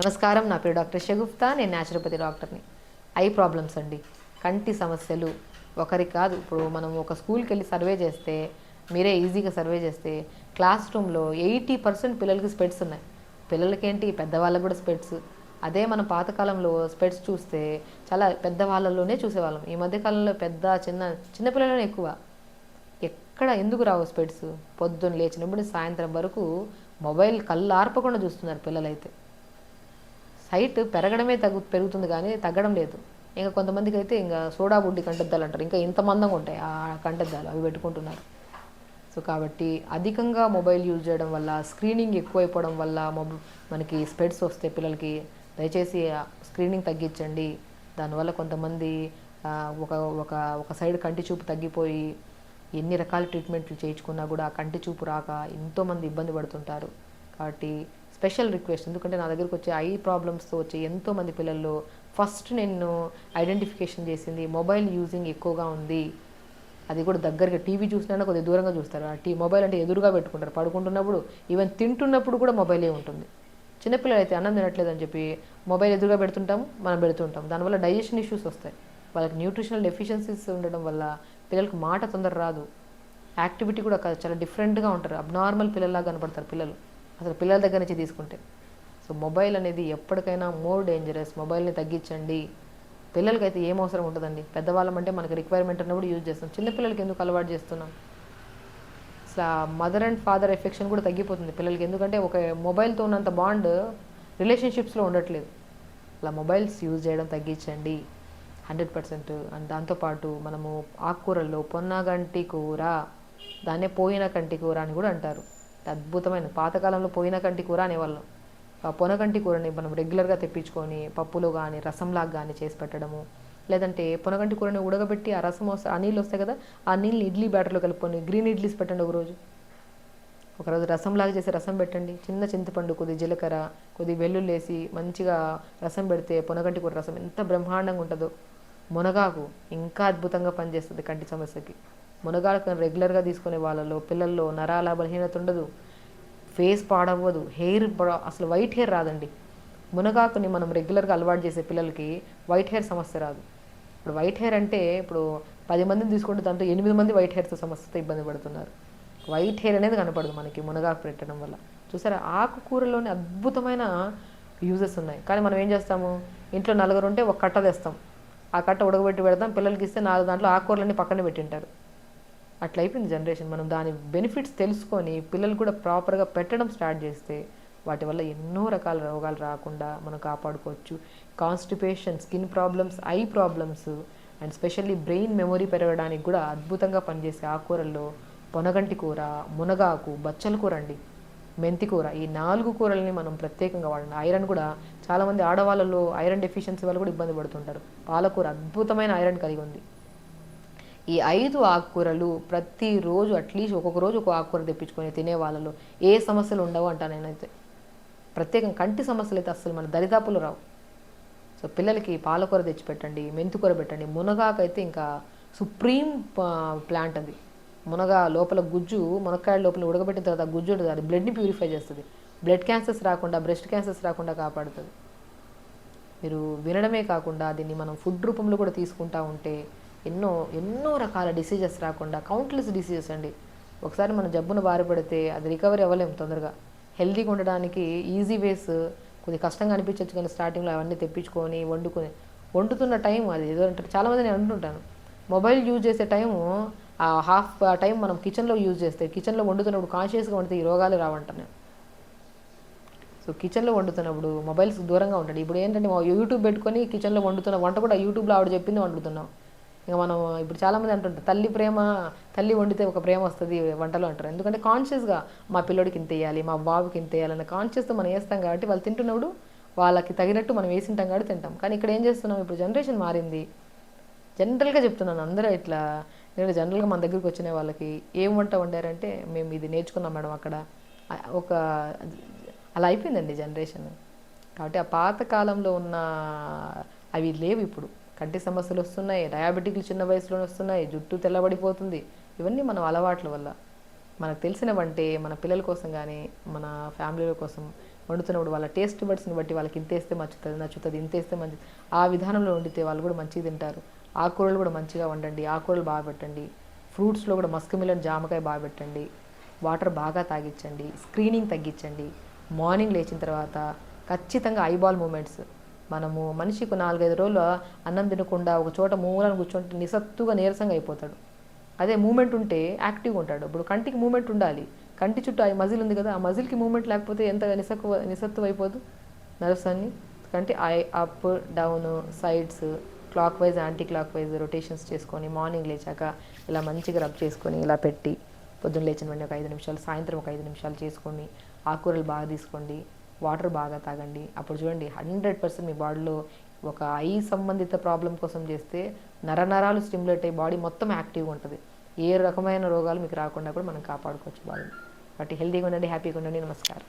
నమస్కారం, నా పేరు డాక్టర్ షగుప్తా. నేను న్యాచురోపతి డాక్టర్ని. ఐ ప్రాబ్లమ్స్ అండి, కంటి సమస్యలు ఒకరికి కాదు. ఇప్పుడు మనం ఒక స్కూల్కి వెళ్ళి సర్వే చేస్తే, మీరే ఈజీగా సర్వే చేస్తే, క్లాస్ రూమ్లో 80% పిల్లలకి స్పెట్స్ ఉన్నాయి. పిల్లలకేంటి, పెద్దవాళ్ళకు కూడా స్పెట్స్. అదే మనం పాతకాలంలో స్పెట్స్ చూస్తే చాలా పెద్దవాళ్ళలోనే చూసేవాళ్ళం. ఈ మధ్యకాలంలో పెద్ద చిన్నపిల్లలనే ఎక్కువ. ఎక్కడ ఎందుకు రావు స్పెట్స్? పొద్దున్న లేచినప్పుడు సాయంత్రం వరకు మొబైల్ కళ్ళు ఆర్పకుండా చూస్తున్నారు పిల్లలైతే. సైట్ పెరగడమే పెరుగుతుంది కానీ తగ్గడం లేదు. ఇంకా కొంతమందికి అయితే ఇంకా సోడా బుడ్డి కంటద్దాలు అంటారు, ఇంకా ఇంత మందంగా ఉంటాయి ఆ కంటద్దాలు, అవి పెట్టుకుంటున్నారు. సో కాబట్టి అధికంగా మొబైల్ యూజ్ చేయడం వల్ల, స్క్రీనింగ్ ఎక్కువైపోవడం వల్ల మనకి స్పెట్స్ వస్తే పిల్లలకి దయచేసి స్క్రీనింగ్ తగ్గించండి. దానివల్ల కొంతమంది ఒక ఒక ఒక సైడ్ కంటి చూపు తగ్గిపోయి ఎన్ని రకాల ట్రీట్మెంట్లు చేయించుకున్నా కూడా కంటి చూపు రాక ఎంతోమంది ఇబ్బంది పడుతుంటారు. కాబట్టి స్పెషల్ రిక్వెస్ట్, ఎందుకంటే నా దగ్గరికి వచ్చే ఐ ప్రాబ్లమ్స్తో వచ్చే ఎంతోమంది పిల్లల్లో ఫస్ట్ నేను ఐడెంటిఫికేషన్ చేసింది మొబైల్ యూజింగ్ ఎక్కువగా ఉంది. అది కూడా దగ్గరగా టీవీ చూసినా కొద్దిగా దూరంగా చూస్తారు. మొబైల్ అంటే ఎదురుగా పెట్టుకుంటారు, పడుకుంటున్నప్పుడు ఈవెన్ తింటున్నప్పుడు కూడా మొబైలే ఉంటుంది. చిన్నపిల్లలు అయితే అన్నం తినట్లేదని చెప్పి మొబైల్ ఎదురుగా పెడుతుంటాము, మనం పెడుతుంటాం. దానివల్ల డైజెషన్ ఇష్యూస్ వస్తాయి. వాళ్ళకి న్యూట్రిషనల్ డెఫిషియన్సీస్ ఉండడం వల్ల పిల్లలకు మాట తొందర రాదు. యాక్టివిటీ కూడా చాలా డిఫరెంట్గా ఉంటారు, అబ్నార్మల్ పిల్లల్లాగా కనపడతారు పిల్లలు అసలు పిల్లల దగ్గర నుంచి తీసుకుంటే. సో మొబైల్ అనేది ఎప్పటికైనా మోర్ డేంజరస్. మొబైల్ని తగ్గించండి. పిల్లలకైతే ఏం అవసరం ఉంటుందండి, పెద్దవాళ్ళం అంటే మనకి రిక్వైర్మెంట్ ఉన్నప్పుడు యూజ్ చేస్తాం. చిన్నపిల్లలకి ఎందుకు అలవాటు చేస్తున్నాం? అసలు మదర్ అండ్ ఫాదర్ ఎఫెక్షన్ కూడా తగ్గిపోతుంది పిల్లలకి. ఎందుకంటే ఒక మొబైల్తో ఉన్నంత బాండ్ రిలేషన్షిప్స్లో ఉండట్లేదు. అలా మొబైల్స్ యూజ్ చేయడం తగ్గించండి 100%. అండ్ దాంతోపాటు మనము ఆకుకూరల్లో పొన్నగంటి కూర, దాన్నే పోయిన కంటి కూర అని కూడా అంటారు. అద్భుతమైన, పాతకాలంలో పోయిన కంటి కూర అనేవాళ్ళం. పొనగంటి కూరని మనం రెగ్యులర్గా తెప్పించుకొని పప్పులో కానీ రసంలాగా కానీ చేసి పెట్టడము, లేదంటే పొనగంటి కూరని ఉడకబెట్టి ఆ రసం వస్తే, ఆ నీళ్ళు వస్తాయి కదా, ఆ నీళ్ళని ఇడ్లీ బ్యాటర్లో కలుపుకొని గ్రీన్ ఇడ్లీస్ పెట్టండి. ఒకరోజు రసంలాగా చేసి రసం పెట్టండి. చిన్న చింతపండు, కొద్ది జీలకర్ర, కొద్ది వెల్లుల్లి వేసి మంచిగా రసం పెడితే పొనగంటి కూర రసం ఎంత బ్రహ్మాండంగా ఉంటుందో. మునగాకు ఇంకా అద్భుతంగా పనిచేస్తుంది కంటి సమస్యకి. మునగాకు రెగ్యులర్గా తీసుకునే వాళ్ళలో పిల్లల్లో నరాల బలహీనత ఉండదు, ఫేస్ పాడవ్వదు, అసలు వైట్ హెయిర్ రాదండి. మునగాకుని మనం రెగ్యులర్గా అలవాటు చేసే పిల్లలకి వైట్ హెయిర్ సమస్య రాదు. ఇప్పుడు వైట్ హెయిర్ అంటే ఇప్పుడు 10 మందిని తీసుకుంటే దాంట్లో 8 మంది వైట్ హెయిర్తో సమస్యతో ఇబ్బంది పడుతున్నారు. వైట్ హెయిర్ అనేది కనపడదు మనకి మునగాకు పెట్టడం వల్ల. చూసారా, ఆకుకూరలోని అద్భుతమైన యూజెస్ ఉన్నాయి. కానీ మనం ఏం చేస్తాము, ఇంట్లో 4 ఉంటే ఒక కట్ట తెస్తాం, ఆ కట్ట ఉడకబెట్టి పెడతాం, పిల్లలకి ఇస్తే 4 దాంట్లో ఆకుకూరలన్నీ పక్కనే పెట్టింటారు. అట్లా అయిపోయింది జనరేషన్. మనం దాని బెనిఫిట్స్ తెలుసుకొని పిల్లలు కూడా ప్రాపర్గా పెట్టడం స్టార్ట్ చేస్తే వాటి వల్ల ఎన్నో రకాల రోగాలు రాకుండా మనం కాపాడుకోవచ్చు. Constipation, skin problems, eye problems and specially brain memory పెరగడానికి కూడా అద్భుతంగా పనిచేసే ఆకుకూరల్లో పొనగంటి కూర, మునగాకు, బచ్చల కూర అండి, మెంతి కూర, ఈ 4 కూరల్ని మనం ప్రత్యేకంగా వాడండి. ఐరన్ కూడా చాలామంది ఆడవాళ్ళలో ఐరన్ డెఫిషియన్సీ వల్ల కూడా ఇబ్బంది పడుతుంటారు. పాలకూర అద్భుతమైన ఐరన్ కలిగి ఉంది. ఈ 5 ఆకుకూరలు ప్రతిరోజు అట్లీస్ట్ ఒక్కొక్క రోజు ఒక ఆకుకూర తెప్పించుకొని తినే వాళ్ళలో ఏ సమస్యలు ఉండవు అంటా నేనైతే. ప్రత్యేకంగా కంటి సమస్యలు అయితే అస్సలు మన దరిదాపులు రావు. సో పిల్లలకి పాలకూర తెచ్చిపెట్టండి, మెంతికూర పెట్టండి. మునగాకు అయితే ఇంకా సుప్రీం ప్లాంట్ అది. మునగా లోపల గుజ్జు, మునక్కాయ లోపల ఉడకబెట్టిన తర్వాత గుజ్జు ఉంటుంది, అది బ్లడ్ని ప్యూరిఫై చేస్తుంది. బ్లడ్ క్యాన్సర్స్ రాకుండా, బ్రెస్ట్ క్యాన్సర్స్ రాకుండా కాపాడుతుంది. మీరు వినడమే కాకుండా దీన్ని మనం ఫుడ్ రూపంలో కూడా తీసుకుంటా ఉంటే ఎన్నో ఎన్నో రకాల డిసీజెస్ రాకుండా, కౌంట్లెస్ డిసీజెస్ అండి. ఒకసారి మన జబ్బును బారిపడితే అది రికవరీ అవ్వలేము తొందరగా. హెల్తీగా ఉండడానికి ఈజీ వేస్ కొద్దిగా కష్టంగా అనిపించవచ్చు, కానీ స్టార్టింగ్లో అవన్నీ తెప్పించుకొని వండుతున్న టైం అది ఏదో అంటారు. చాలామంది నేను అంటుంటాను, మొబైల్ యూజ్ చేసే టైము హాఫ్ టైం మనం కిచెన్లో యూజ్ చేస్తే, కిచెన్లో వండుతున్నప్పుడు కాన్షియస్గా వండితే ఈ రోగాలు రావంటాను నేను. సో కిచెన్లో వండుతున్నప్పుడు మొబైల్స్ దూరంగా ఉంటాడు. ఇప్పుడు ఏంటంటే యూట్యూబ్ పెట్టుకొని కిచెన్లో వండుతున్న వంట కూడా యూట్యూబ్లో ఆవిడ చెప్పింది వండుతున్నాం. ఇంకా మనం ఇప్పుడు చాలామంది అంటుంటారు, తల్లి వండితే ఒక ప్రేమ వస్తుంది వంటలో అంటారు. ఎందుకంటే కాన్షియస్గా మా పిల్లోడికి ఇంత వేయాలి, మా బాబుకి ఇంత వేయాలన్న కాన్షియస్తో మనం వేస్తాం కాబట్టి వాళ్ళు తింటున్నప్పుడు వాళ్ళకి తగినట్టు మనం వేసింటాం కాబట్టి తింటాం. కానీ ఇక్కడ ఏం చేస్తున్నాం, ఇప్పుడు జనరేషన్ మారింది. జనరల్గా చెప్తున్నాను, అందరూ ఇట్లా నేను జనరల్గా మన దగ్గరికి వచ్చిన వాళ్ళకి ఏం వంట వండారంటే మేము ఇది నేర్చుకున్నాం మేడం అక్కడ, ఒక అలా అయిపోయిందండి జనరేషన్. కాబట్టి ఆ పాత కాలంలో ఉన్న అవి లేవు ఇప్పుడు. కంటి సమస్యలు వస్తున్నాయి, డయాబెటిక్లు చిన్న వయసులోనే వస్తున్నాయి, జుట్టు తెల్లబడిపోతుంది. ఇవన్నీ మనం అలవాట్ల వల్ల. మనకు తెలిసిన వంటే మన పిల్లల కోసం కానీ మన ఫ్యామిలీల కోసం వండుతున్నప్పుడు వాళ్ళ టేస్ట్ బడ్స్ని బట్టి వాళ్ళకి ఇంతేస్తే నచ్చుతుంది ఇంతేస్తే మంచి ఆ విధానంలో వండితే వాళ్ళు కూడా మంచిగా తింటారు. ఆకుకూరలు కూడా మంచిగా వండండి, ఆకుకూరలు బాగా పెట్టండి. ఫ్రూట్స్లో కూడా మస్క్ మిలన్, జామకాయ బాగా పెట్టండి. వాటర్ బాగా తాగించండి, స్క్రీనింగ్ తగ్గించండి. మార్నింగ్ లేచిన తర్వాత ఖచ్చితంగా ఐబాల్ మూమెంట్స్. మనము మనిషికి 4-5 రోజులు అన్నం తినకుండా ఒక చోట మూలను కూర్చొని నిస్సత్తుగా నీరసంగా అయిపోతాడు. అదే మూమెంట్ ఉంటే యాక్టివ్గా ఉంటాడు. ఇప్పుడు కంటికి మూమెంట్ ఉండాలి. కంటి చుట్టూ ఆ మజిల్ ఉంది కదా, ఆ మజిల్కి మూమెంట్ లేకపోతే ఎంత నిస్సత్తువ అయిపోదు నర్వ్స్ అన్ని. కంటే I up down sides clock wise anti clock wise rotations చేసుకొని మార్నింగ్ లేచాక ఇలా మంచిగా రబ్ చేసుకొని ఇలా పెట్టి పొద్దున్న లేచిన వెంటనే ఒక 5 నిమిషాలు, సాయంత్రం ఒక 5 నిమిషాలు చేసుకొని ఆకుకూరలు బాగా తీసుకోండి, వాటర్ బాగా తాగండి. అప్పుడు చూడండి 100% మీ బాడీలో ఒక ఐ సంబంధిత ప్రాబ్లం కోసం చేస్తే నరాలు స్టిమ్యులేట్ అయ్యి బాడీ మొత్తం యాక్టివ్గా ఉంటుంది. ఏ రకమైన రోగాలు మీకు రాకుండా కూడా మనం కాపాడుకోవచ్చు బాడీని. కాబట్టి హెల్తీగా ఉండండి, హ్యాపీగా ఉండండి. నమస్కారం.